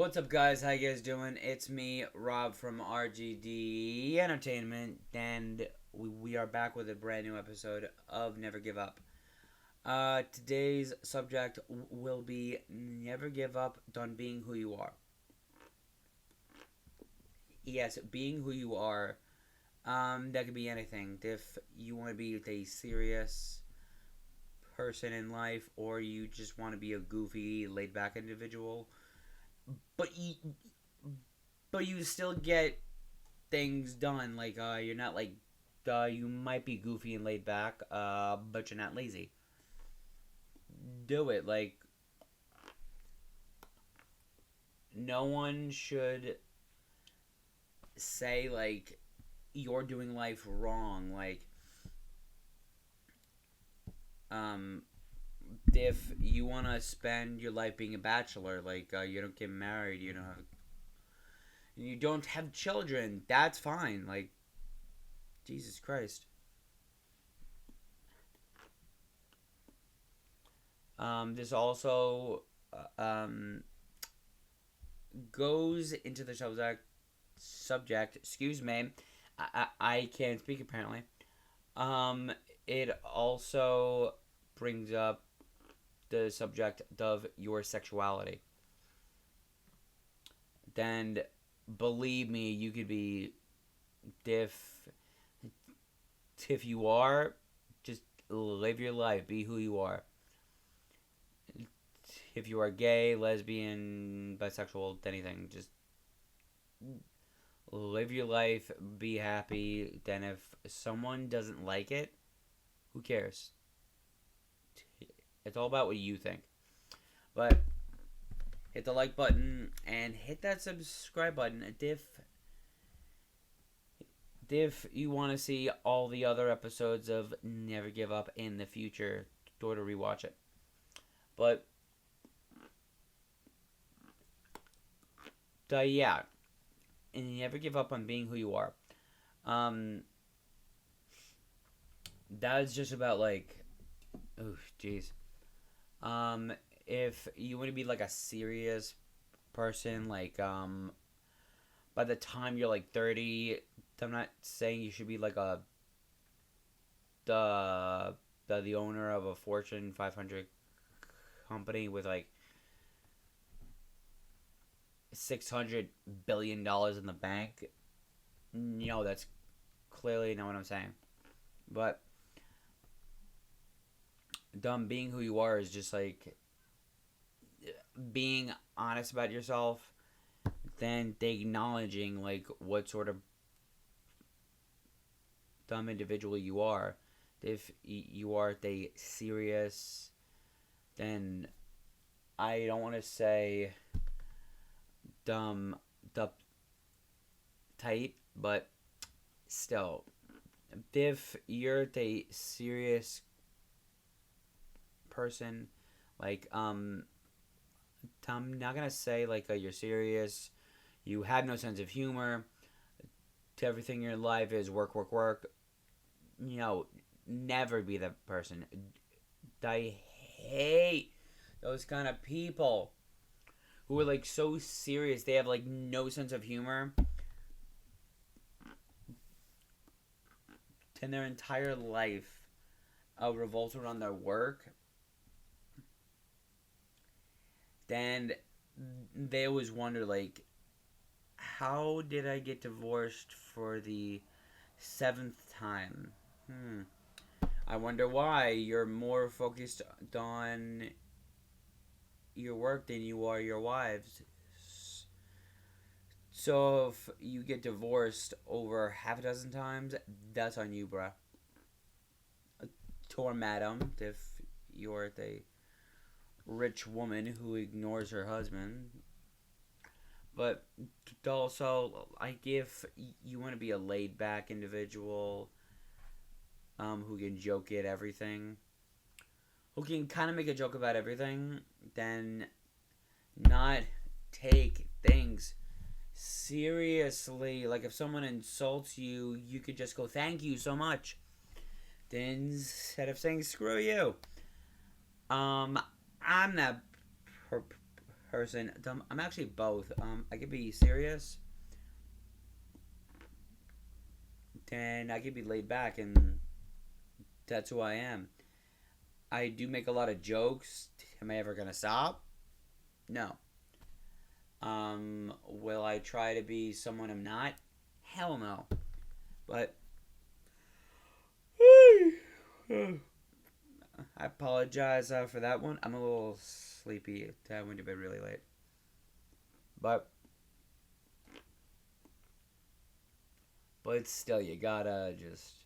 What's up, guys? How you guys doing? It's me, Rob from RGD Entertainment, and we are back with a brand new episode of Never Give Up. Today's subject will be never give up on being who you are. Yes, being who you are. That could be anything. If you want to be a serious person in life, or you just want to be a goofy, laid-back individual, but you still get things done. Like you're not like you might be goofy and laid back, but you're not lazy. Do it. Like no one should say like you're doing life wrong. Like um, if you want to spend your life being a bachelor, like you don't get married, you don't have children, that's fine. Like Jesus Christ. This also goes into the subject. Excuse me, I can't speak apparently. Um, it also brings up the subject of your sexuality. Then, believe me, you could be if if you are, just live your life, be who you are. If you are gay, lesbian, bisexual, anything, just live your life, be happy. Then if someone doesn't like it, who cares? It's all about what you think. But hit the like button and hit that subscribe button if you want to see all the other episodes of Never Give Up in the future, or to rewatch it. But yeah, and never give up on being who you are. Um, that's just about like, oh, jeez. Um, if you want to be like a serious person, like by the time you're like 30, I'm not saying you should be like the owner of a Fortune 500 company with like $600 billion in the bank. No, that's clearly not what I'm saying. But being who you are is just like being honest about yourself, then acknowledging like what sort of dumb individual you are. If you are the serious, then I don't want to say dumb, tight, but still, if you're the serious person, like I'm not gonna say like you're serious, you have no sense of humor, to everything in your life is work, work, work. Never be that person. I hate those kind of people who are like so serious. They have like no sense of humor, and their entire life revolves around their work. Then they always wonder like, how did I get divorced for the seventh time? I wonder why. You're more focused on your work than you are your wives. So if you get divorced over half a dozen times, that's on you, bruh. Or madam, if you're the rich woman who ignores her husband. But also, like, if you want to be a laid back individual, who can joke at everything, who can kind of make a joke about everything, then not take things seriously. Like if someone insults you, you could just go, "Thank you so much," then instead of saying "screw you." I'm that person. I'm actually both. I could be serious, then I could be laid back, and that's who I am. I do make a lot of jokes. Am I ever gonna stop? No. Will I try to be someone I'm not? Hell no. But I apologize for that one. I'm a little sleepy. I went to bed really late. But still, you gotta just,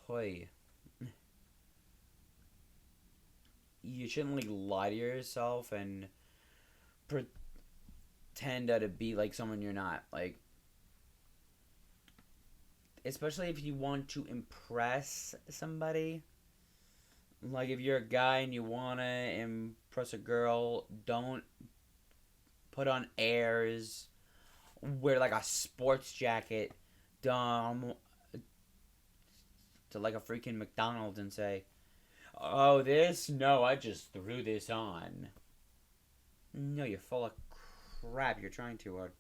hoy. You shouldn't like lie to yourself and pretend to be like someone you're not. Like, especially if you want to impress somebody. Like, if you're a guy and you wanna impress a girl, don't put on airs. Wear like a sports jacket, dumb, to like a freaking McDonald's and say, "Oh, this? No, I just threw this on." No, you're full of crap. You're trying too hard.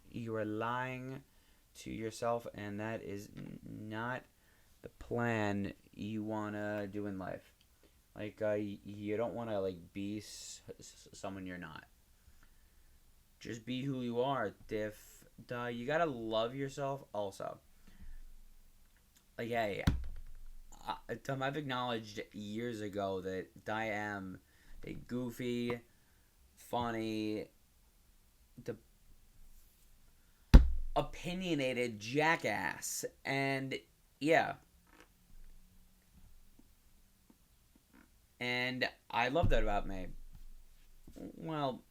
You are lying to yourself, and that is not the plan you want to do in life. Like, you don't want to, like, be someone you're not. Just be who you are. You gotta love yourself also. Like, hey, I've acknowledged years ago that I am a goofy, funny, opinionated jackass. And, yeah. And I love that about me. Well,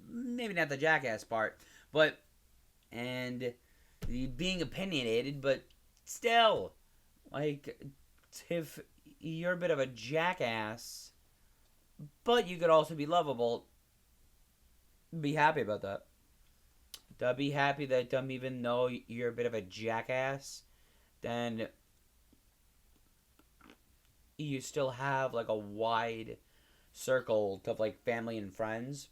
maybe not the jackass part, but, and the being opinionated, but still, like, if you're a bit of a jackass, but you could also be lovable, be happy about that. Be happy that even though you're a bit of a jackass, then you still have like a wide circle of like family and friends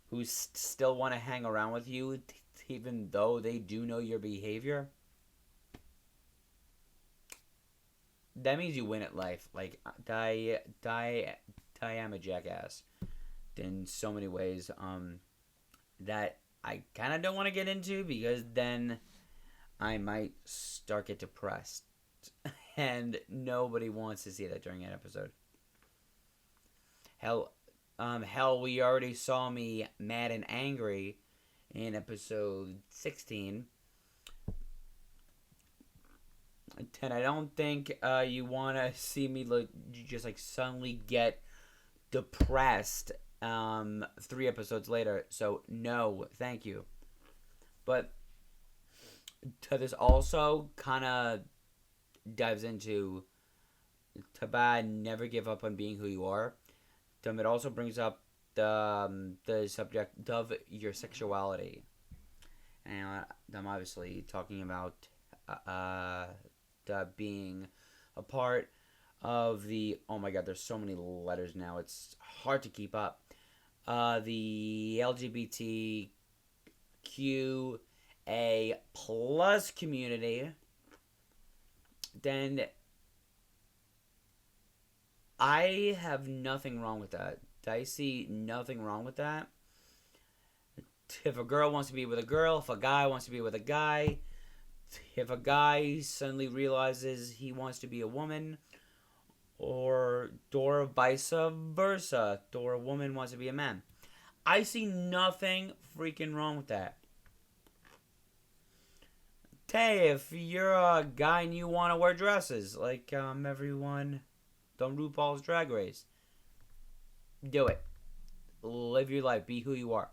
who still want to hang around with you even though they do know your behavior. That means you win at life. Like, I am a jackass in so many ways that I kind of don't want to get into, because then I might start get depressed. And nobody wants to see that during an episode. Hell, we already saw me mad and angry in episode 16. And I don't think you want to see me just like suddenly get depressed 3 episodes later. So no, thank you. But this also kind of dives into never give up on being who you are. It also brings up the subject of your sexuality, and I'm obviously talking about being a part of the, oh my god, there's so many letters now, it's hard to keep up, the LGBTQA plus community. Then I have nothing wrong with that. I see nothing wrong with that. If a girl wants to be with a girl, if a guy wants to be with a guy, if a guy suddenly realizes he wants to be a woman, or vice versa, or a woman wants to be a man, I see nothing freaking wrong with that. Hey, if you're a guy and you want to wear dresses, like everyone on RuPaul's Drag Race, do it. Live your life. Be who you are.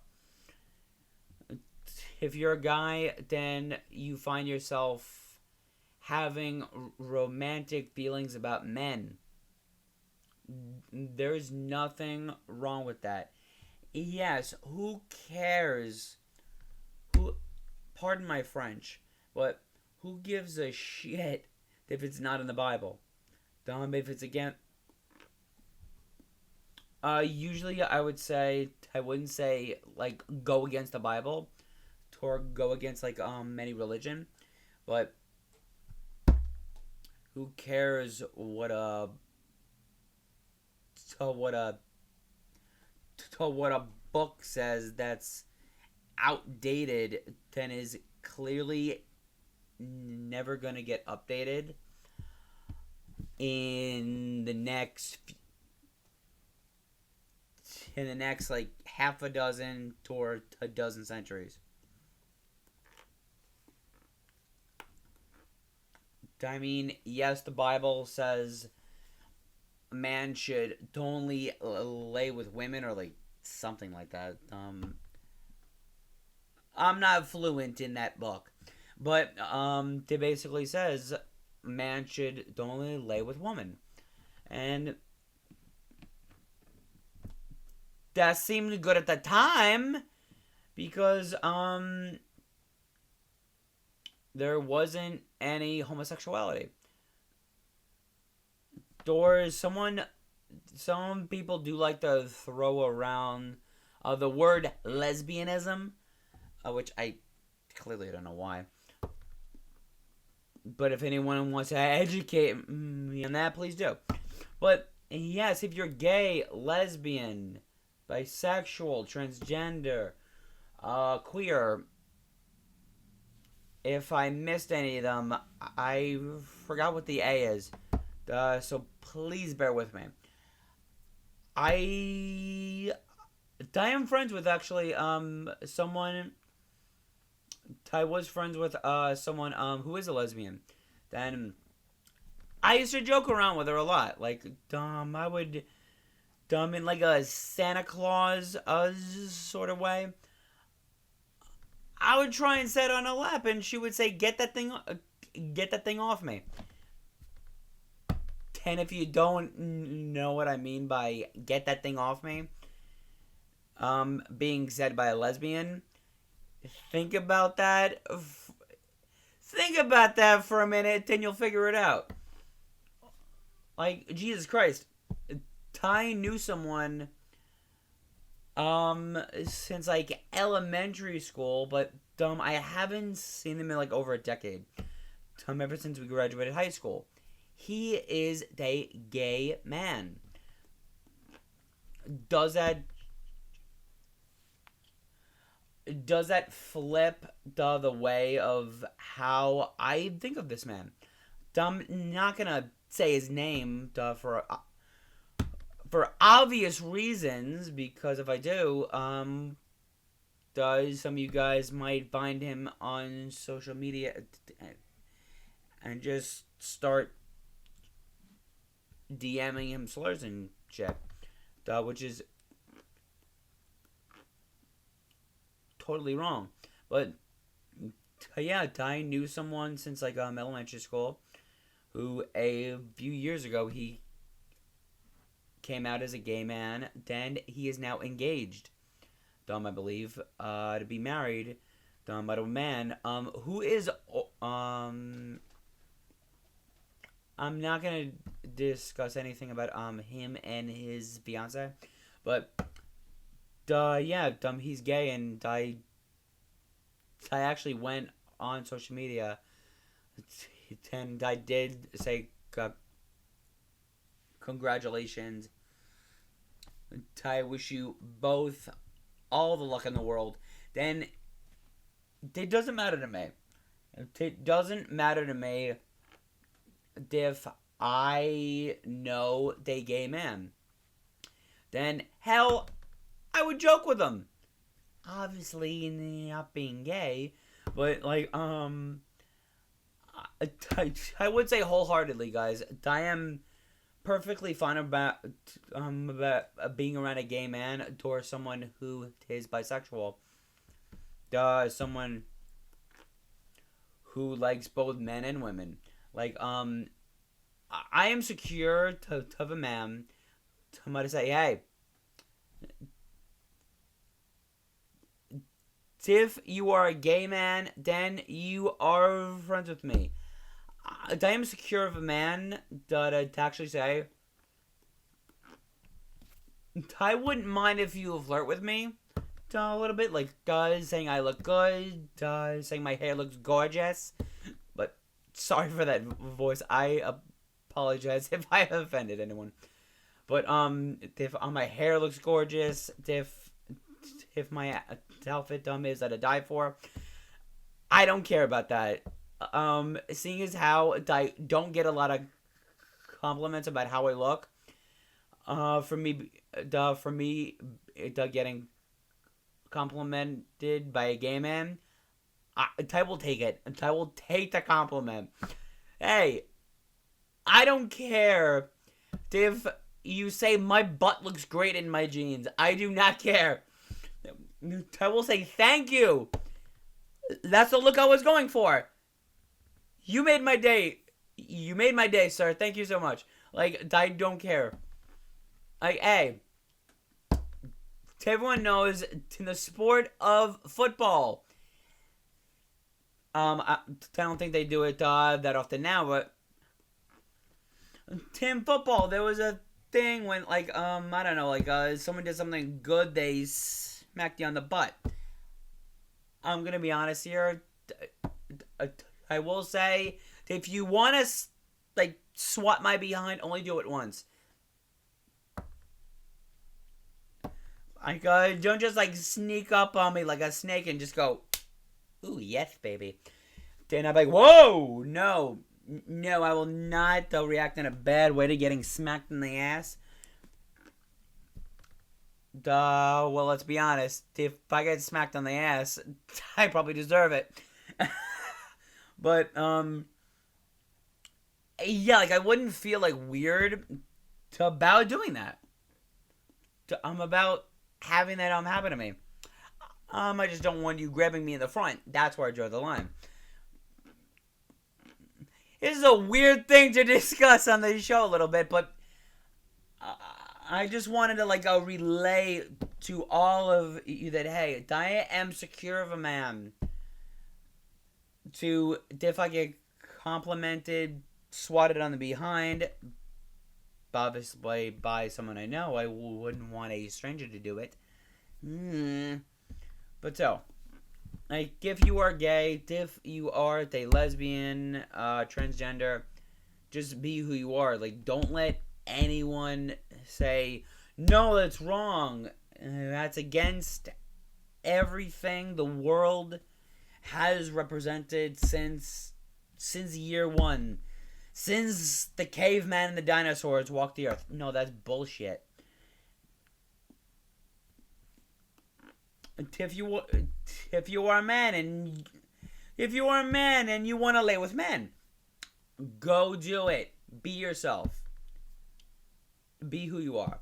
If you're a guy, then you find yourself having romantic feelings about men. There's nothing wrong with that. Yes, who cares? Pardon my French, but who gives a shit if it's not in the Bible? If it's again, Usually I wouldn't say like go against the Bible or go against like any religion, but who cares what a what a book says that's outdated, then is clearly never gonna get updated in the next like half a dozen to a dozen centuries. I mean, yes, the Bible says a man should only lay with women or like something like that. I'm not fluent in that book, but it basically says man should only lay with women, and that seemed good at the time because there wasn't any homosexuality. Or some people do like to throw around the word lesbianism, which I clearly don't know why. But if anyone wants to educate me on that, please do. But yes, if you're gay, lesbian, bisexual, transgender, queer, if I missed any of them, I forgot what the A is. So please bear with me. I am friends with actually someone. I was friends with someone who is a lesbian. Then I used to joke around with her a lot. Like I would in like a Santa Claus sort of way. I would try and sit on her lap, and she would say, get that thing off me." And if you don't know what I mean by "get that thing off me," being said by a lesbian, think about that. Think about that for a minute, then you'll figure it out. Like, Jesus Christ, I knew someone since like elementary school, but I haven't seen him in like over a decade. Ever since we graduated high school. He is a gay man. Does that flip the way of how I think of this man? I'm not gonna say his name for obvious reasons, because if I do, some of you guys might find him on social media and just start DMing him slurs and shit, which is totally wrong. But yeah, I knew someone since like elementary school who a few years ago he came out as a gay man. Then he is now engaged, I believe, to be married, by a man who is I'm not gonna discuss anything about him and his fiance, but yeah, he's gay, and I actually went on social media, and I did say congratulations. I wish you both all the luck in the world. Then it doesn't matter to me. It doesn't matter to me if I know they gay man. Then hell, I would joke with them. Obviously not being gay, but like I would say wholeheartedly, guys, I am perfectly fine about being around a gay man or someone who is bisexual. Someone who likes both men and women. Like I am secure to a man to say, hey, if you are a gay man, then you are friends with me. I am secure of a man to actually say, I wouldn't mind if you flirt with me a little bit, like saying I look good, saying my hair looks gorgeous. But sorry for that voice. I apologize if I offended anyone. But if my hair looks gorgeous, if my outfit is that I die for, I don't care about that. Seeing as how I don't get a lot of compliments about how I look, for me, getting complimented by a gay man, I will take it. I will take the compliment. Hey, I don't care if you say my butt looks great in my jeans. I do not care. I will say thank you. That's the look I was going for. You made my day. You made my day, sir. Thank you so much. Like, I don't care. Like, hey, everyone knows in the sport of football, I don't think they do it that often now, but in football, there was a thing when, like, I don't know, like, someone did something good, they smacked you on the butt. I'm gonna be honest here. I will say, if you want to, like, swat my behind, only do it once. Like, don't just, like, sneak up on me like a snake and just go, ooh, yes, baby. Then I'm like, whoa, no, I will not react in a bad way to getting smacked in the ass. Well, let's be honest. If I get smacked on the ass, I probably deserve it. But, yeah, like, I wouldn't feel, like, weird about doing that. About having that happen to me. I just don't want you grabbing me in the front. That's where I draw the line. This is a weird thing to discuss on the show a little bit, but I just wanted to, like, relay to all of you that, hey, I am secure of a man. If I get complimented, swatted on the behind, obviously by someone I know, I wouldn't want a stranger to do it. But so, like, if you are gay, if you are a lesbian, transgender, just be who you are. Like, don't let anyone say, no, that's wrong. That's against everything the world has represented since year one. Since the caveman and the dinosaurs walked the earth. No, that's bullshit. If you are a man and you want to lay with men, go do it. Be yourself. Be who you are.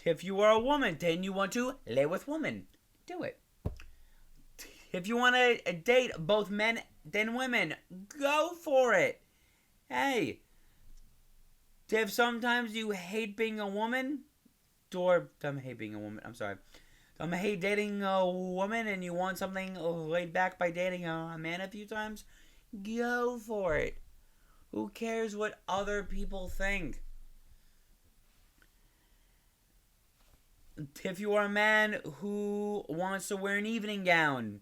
If you are a woman and you want to lay with women, do it. If you want to date both men and women, go for it. Hey, if sometimes you hate being a woman, I hate dating a woman and you want something laid back by dating a man a few times, go for it. Who cares what other people think? If you are a man who wants to wear an evening gown,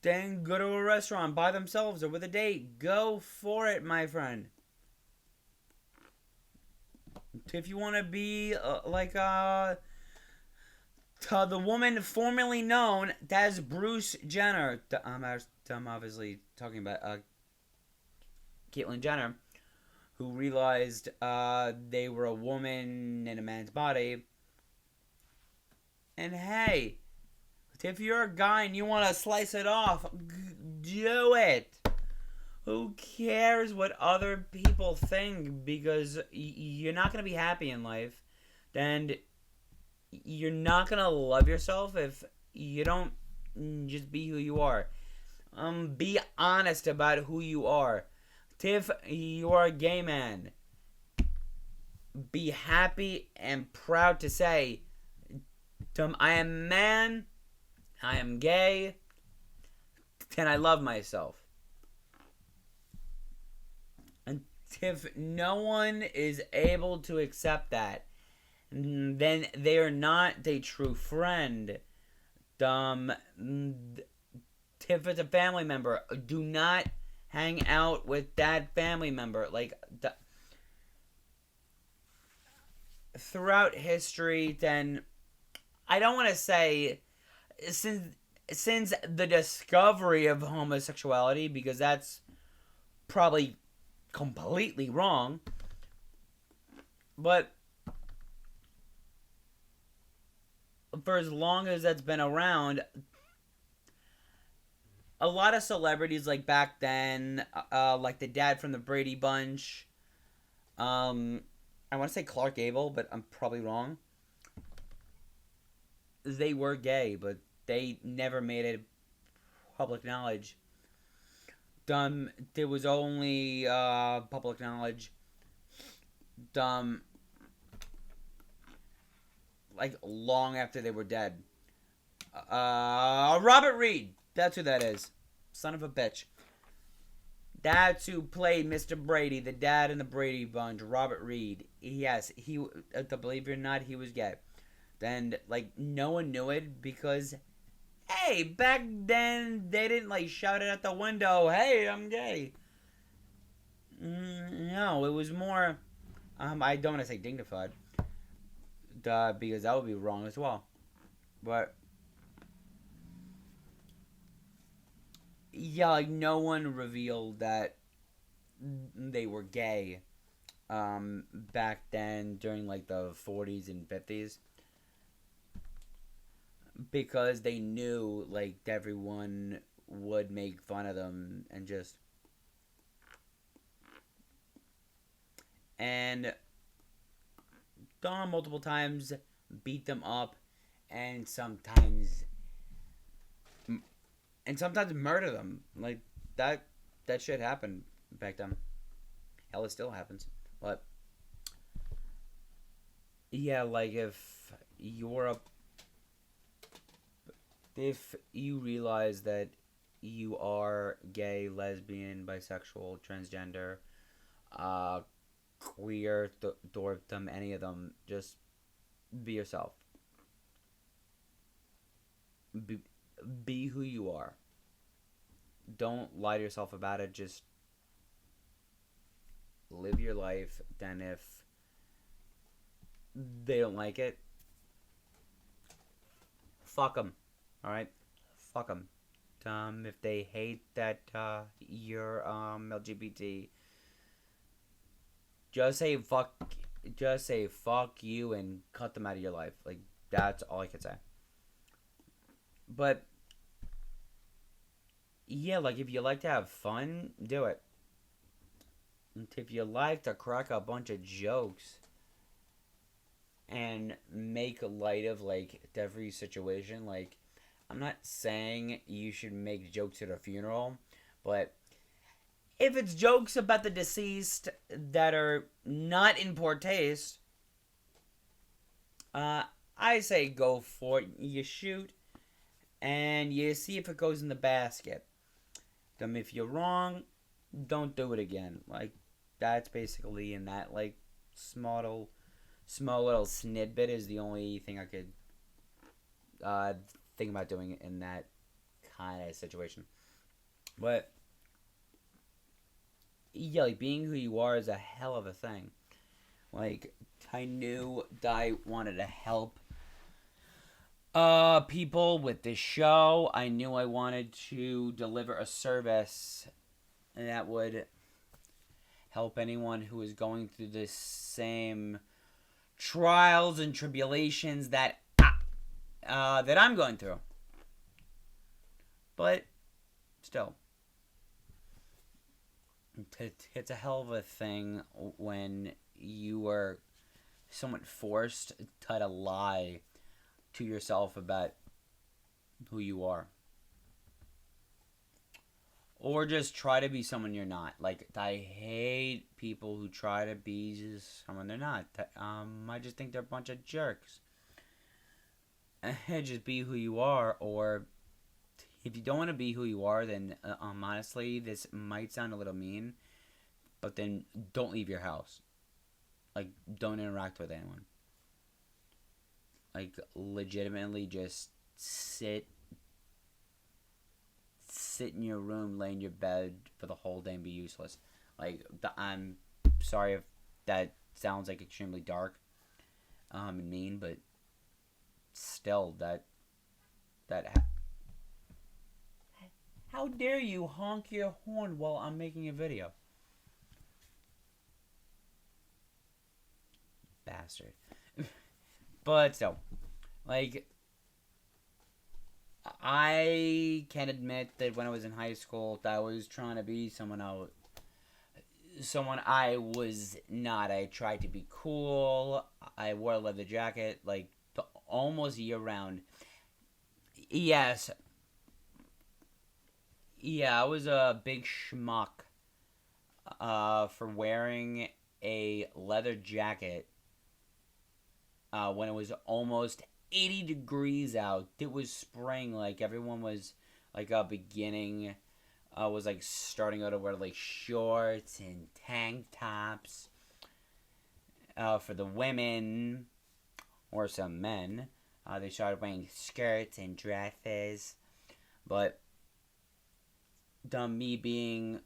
then go to a restaurant by themselves or with a date. Go for it, my friend. If you want to be the woman formerly known as Bruce Jenner, I'm obviously talking about Caitlyn Jenner, who realized they were a woman in a man's body. And hey, if you're a guy and you want to slice it off, do it. Who cares what other people think? Because you're not going to be happy in life. And you're not going to love yourself if you don't just be who you are. Be honest about who you are. If you are a gay man, be happy and proud to say, I am a man, I am gay, and I love myself. And if no one is able to accept that, then they are not a true friend. Um, if it's a family member, do not hang out with that family member. Like throughout history, then I don't want to say since the discovery of homosexuality, because that's probably completely wrong. But for as long as that's been around, a lot of celebrities like back then, like the dad from the Brady Bunch, um, I want to say Clark Gable, but I'm probably wrong. They were gay, but they never made it public knowledge. There was only public knowledge. Um, like long after they were dead. Robert Reed. That's who that is. Son of a bitch. That's who played Mr. Brady, the dad in the Brady Bunch. Robert Reed. Yes, he. Believe it or not, he was gay. Then, like, no one knew it because, hey, back then they didn't like shout it out the window. Hey, I'm gay. No, it was more. I don't want to say dignified, because that would be wrong as well. But yeah, like no one revealed that they were gay back then during like the 40s and 50s, because they knew like everyone would make fun of them and just and gone multiple times, beat them up, and sometimes murder them. Like that shit happened back then. Hell, it still happens. But yeah, like if you realize that you are gay, lesbian, bisexual, transgender, uh, queer, dwarfdom, any of them, just be yourself. Be, be who you are. Don't lie to yourself about it. Just live your life. Then if they don't like it, fuck them. All right, fuck them. If they hate that you're LGBT, just say fuck. Just say fuck you and cut them out of your life. Like that's all I can say. But yeah, like if you like to have fun, do it. If you like to crack a bunch of jokes and make light of like every situation, like I'm not saying you should make jokes at a funeral, but if it's jokes about the deceased that are not in poor taste, uh, I say go for it. You shoot and you see if it goes in the basket. If you're wrong, don't do it again. Like that's basically in that like small little snidbit is the only thing I could uh, think about doing in that kind of situation. But yeah, like being who you are is a hell of a thing. Like I knew that I wanted to help people with this show. I knew I wanted to deliver a service that would help anyone who is going through the same trials and tribulations that I'm going through. But still, it's a hell of a thing when you are somewhat forced to lie to yourself about who you are. Or just try to be someone you're not. Like, I hate people who try to be someone they're not. I just think they're a bunch of jerks. Just be who you are, or if you don't want to be who you are, then honestly, this might sound a little mean, but then don't leave your house. Like, don't interact with anyone. like legitimately just sit in your room, lay in your bed for the whole day and be useless. Like I'm sorry if that sounds like extremely dark, and mean, but still how dare you honk your horn while I'm making a video, bastard. But still, like, I can admit that when I was in high school, I was trying to be someone I was not. I tried to be cool. I wore a leather jacket like almost year round. Yes, yeah, I was a big schmuck for wearing a leather jacket when it was almost 80 degrees out. It was spring. Like everyone was like beginning. Was like starting out to wear like shorts and tank tops. For the women or some men, they started wearing skirts and dresses. But me being,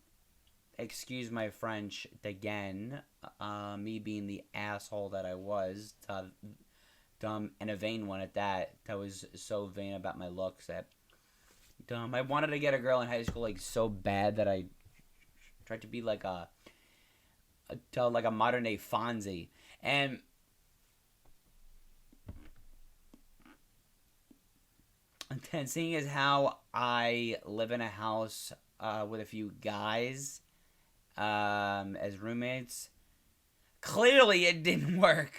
excuse my French again, me being the asshole that I was, dumb and a vain one at that. That was so vain about my looks that I wanted to get a girl in high school like so bad that I tried to be like a modern day Fonzie. And then seeing as how I live in a house with a few guys as roommates, clearly it didn't work.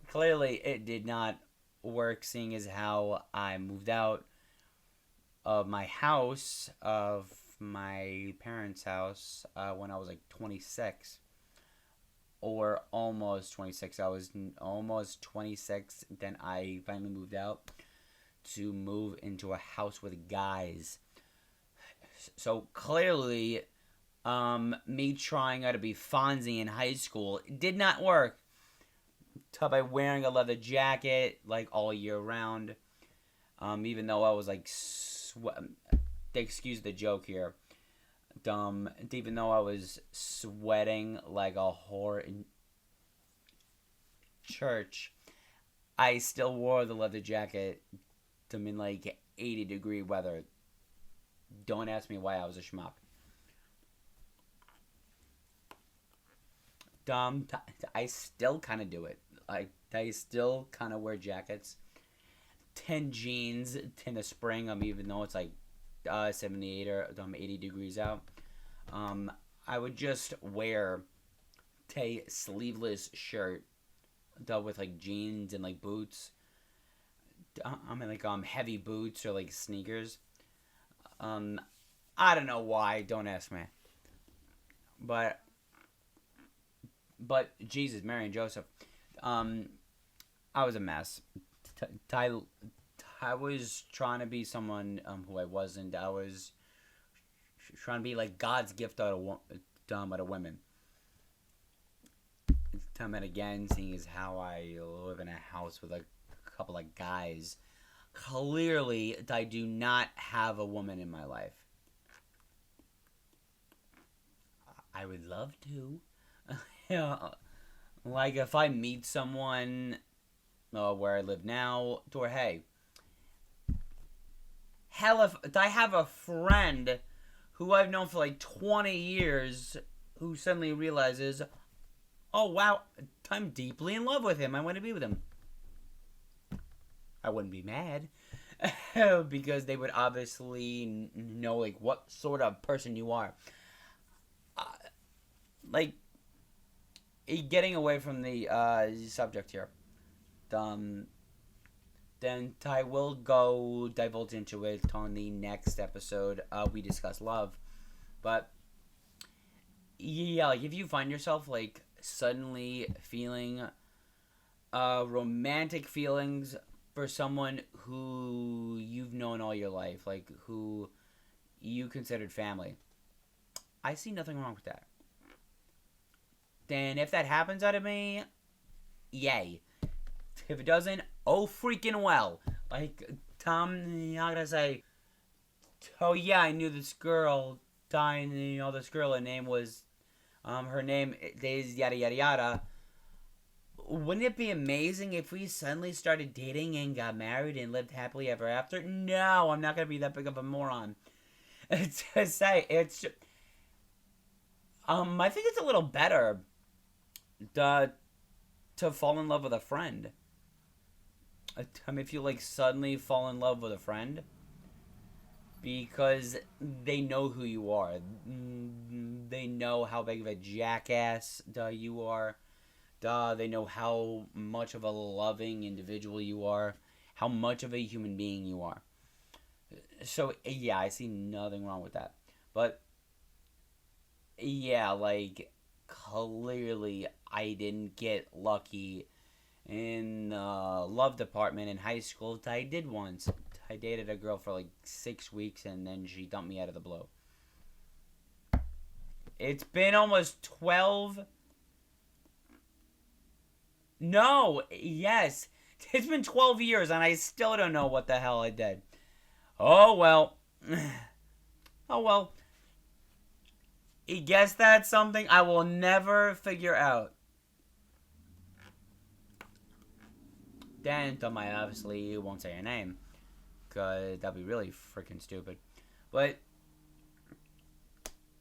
Clearly it did not work, seeing as how I moved out of my house, of my parents' house, when I was like 26. Or almost 26. I was almost 26. Then I finally moved out to move into a house with guys. So clearly, me trying out to be Fonzie in high school did not work. By wearing a leather jacket like all year round, even though I was like, excuse the joke here, even though I was sweating like a whore in church, I still wore the leather jacket in like 80-degree weather. Don't ask me why I was a schmuck. I still kind of do it. I still kind of wear jackets. 10 jeans in the spring, even though it's like 78 or 80 degrees out. I would just wear a sleeveless shirt with like jeans and like boots. I mean like heavy boots or like sneakers. I don't know why. Don't ask me. But Jesus, Mary and Joseph. I was a mess. I was trying to be someone who I wasn't. I was trying to be like God's gift out of women. And again, seeing as how I live in a house with a couple of guys, clearly I do not have a woman in my life. I would love to. Like if I meet someone where I live now, or hey, hell, if I have a friend who I've known for like 20 years who suddenly realizes, oh wow, I'm deeply in love with him, I want to be with him, I wouldn't be mad. Because they would obviously know like what sort of person you are. Like, getting away from the subject here, then I will go divulge into it on the next episode. We discuss love, but yeah, like if you find yourself like suddenly feeling romantic feelings for someone who you've known all your life, like who you considered family, I see nothing wrong with that. Then if that happens out of me, yay. If it doesn't, oh freaking well. Like, Tom, how can I say? Oh yeah, I knew this girl. Dying, this girl. Her name was, her name is yada yada yada. Wouldn't it be amazing if we suddenly started dating and got married and lived happily ever after? No, I'm not gonna be that big of a moron. To say it's, I think it's a little better to fall in love with a friend. If you like suddenly fall in love with a friend because they know who you are, they know how big of a jackass you are. They know how much of a loving individual you are, how much of a human being you are. So yeah, I see nothing wrong with that. But yeah, like clearly I didn't get lucky in the love department in high school. I did once. I dated a girl for like 6 weeks and then she dumped me out of the blue. It's been almost 12. No, yes. It's been 12 years and I still don't know what the hell I did. Oh well. Oh well. I guess that's something I will never figure out. Then, Tom, I obviously won't say her name. Because that'd be really freaking stupid. But,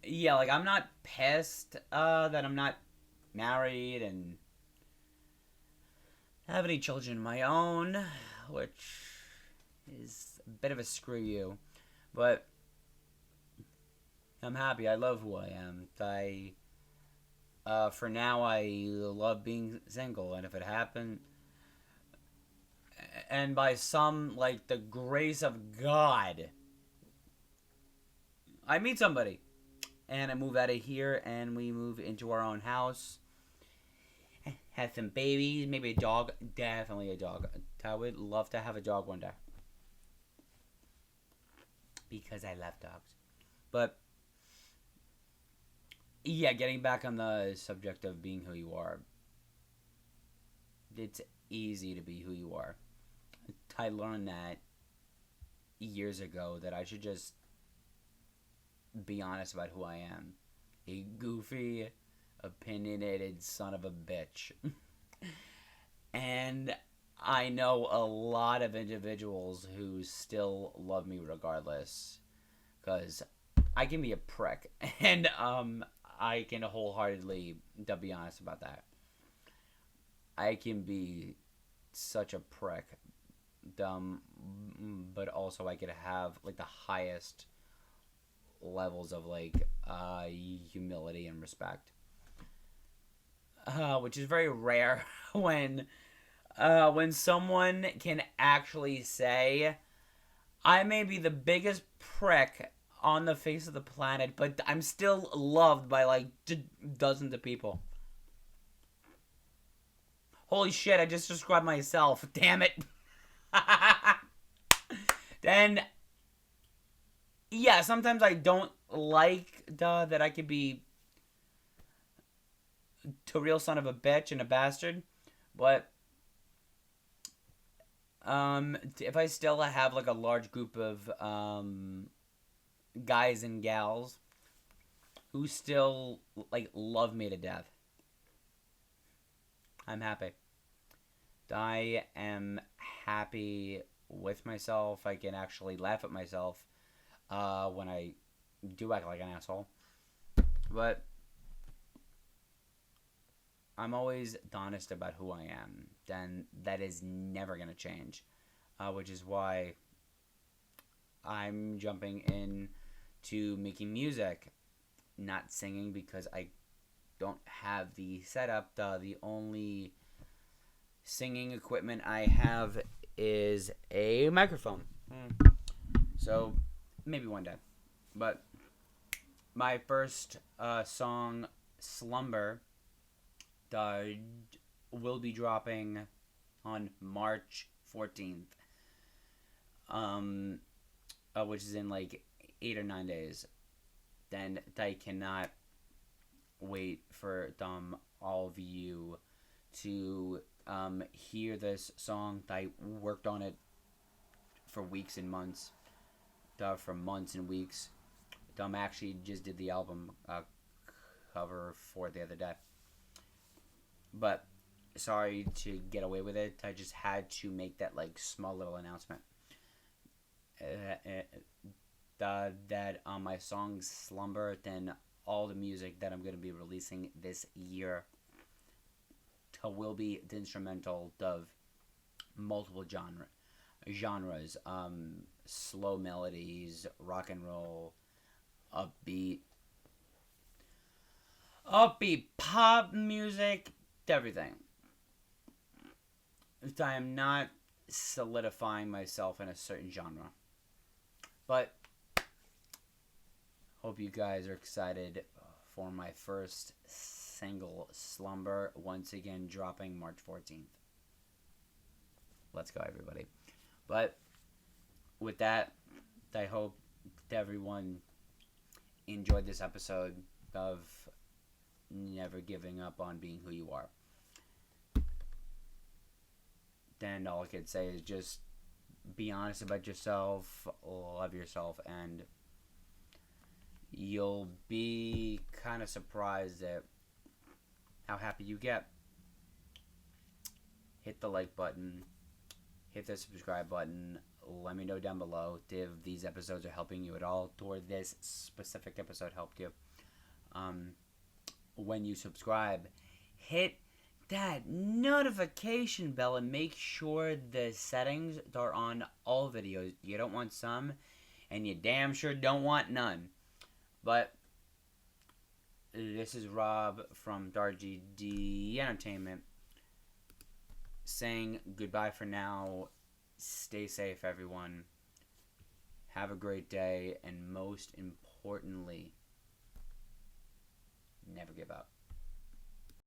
yeah, like, I'm not pissed that I'm not married and have any children of my own. Which is a bit of a screw you. But I'm happy. I love who I am. For now, I love being single. And if it happened, and by some, like, the grace of God, I meet somebody. And I move out of here, and we move into our own house. Have some babies, maybe a dog. Definitely a dog. I would love to have a dog one day. Because I love dogs. But, yeah, getting back on the subject of being who you are. It's easy to be who you are. I learned that years ago that I should just be honest about who I am. A goofy, opinionated son of a bitch. And I know a lot of individuals who still love me regardless. Because I can be a prick. And I can wholeheartedly be honest about that. I can be such a prick. Dumb, but also I could have like the highest levels of like humility and respect, which is very rare when someone can actually say, I may be the biggest prick on the face of the planet, but I'm still loved by like dozens of people. Holy shit, I just described myself. Damn it. Then, yeah, sometimes I don't like that I could be a real son of a bitch and a bastard, but if I still have like a large group of guys and gals who still like love me to death, I'm happy. I am happy with myself. I can actually laugh at myself when I do act like an asshole. But I'm always honest about who I am. Then that is never going to change. Which is why I'm jumping in to making music, not singing, because I don't have the setup. The only singing equipment I have is a microphone. So maybe one day. But my first song, Slumber, will be dropping on March 14th. Which is in like 8 or 9 days. Then I cannot wait for all of you to hear this song. I worked on it for weeks and months, for months and weeks. Actually just did the album cover for the other day. But sorry to get away with it. I just had to make that like small little announcement. That my song Slumber, then all the music that I'm going to be releasing this year will be the instrumental of multiple genres, slow melodies, rock and roll, upbeat pop music, everything. I am not solidifying myself in a certain genre, but hope you guys are excited for my first single, Slumber, once again dropping March 14th. Let's go, everybody. But with that, I hope everyone enjoyed this episode of Never Giving Up on Being Who You Are. Then all I could say is just be honest about yourself, love yourself, and you'll be kind of surprised at how happy you get. Hit the like button, hit the subscribe button. Let me know down below if these episodes are helping you at all, or this specific episode helped you. When you subscribe, hit that notification bell and make sure the settings are on all videos. You don't want some, and you damn sure don't want none. But this is Rob from DarGD Entertainment saying goodbye for now. Stay safe, everyone. Have a great day, and most importantly, never give up.